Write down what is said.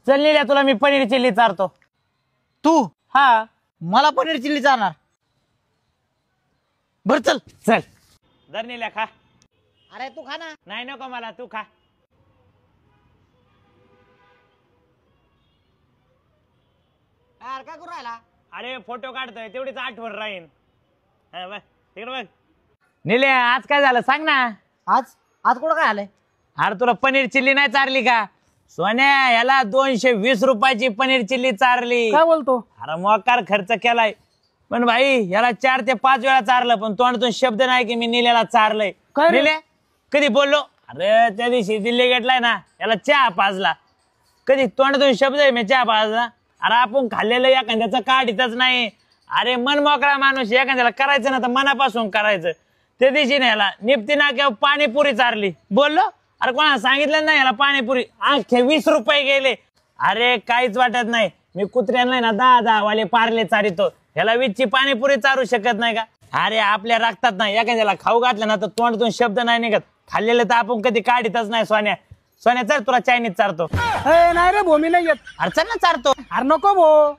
चल निल्या तुला मी पनीर चिल्ली चारतो. तू हा मला पनीर चिल्ली चालणार. बर चल. चल जर निल्या खा. अरे तू खा ना. नाही नको मला, तू खा. यार काय करू राहिला. अरे फोटो काढतोय तेवढीच आठवण राहीन. तिकडे बघ. निल्या आज काय झालं सांग ना. आज आज कुठं काय आलंय. अरे तुला पनीर चिल्ली नाही चारली का. सोन्या याला 220 रुपयाची पनीर चिल्ली चारली. काय बोलतो. अरे मोकार खर्च केलाय. पण भाई याला 4 ते 5 वेळा चारलं पण तोंडातून शब्द नाही की मी निल्याला चारलंय. काय रे? निल्या कधी बोललो. अरे त्या दिवशी दिल्ली गेटलाय ना याला चहा पाजला. कधी तोंडातून शब्द आहे मी चहा पाजला. अरे आपण खाल्लेलं एखाद्याचं काढीतच नाही. अरे मन मोकळा माणूस एखाद्याला करायचं ना तर मनापासून करायचं. त्या दिवशी ना याला निपती ना किंवा पाणीपुरी चारली. बोललो अरे कोणाला सांगितलं नाही याला पाणीपुरी. 20 रुपये गेले. अरे काहीच वाटत नाही. मी कुत्र्यांना ना 10 वाले पारले चारितो. ह्याला 20ची पाणीपुरी चारू शकत नाही का. अरे आपल्या रक्तात नाही. एखाद्याला खाऊ घातलं ना तर तोंडातून शब्द नाही निघत. खाल्लेलं तर आपण कधी काढीतच नाही. सोन्या सोन्या चल तुला चायनीज चारतो. नाही रे भो मी नाही येत. अरे चल ना चारतो. अरे नको भो.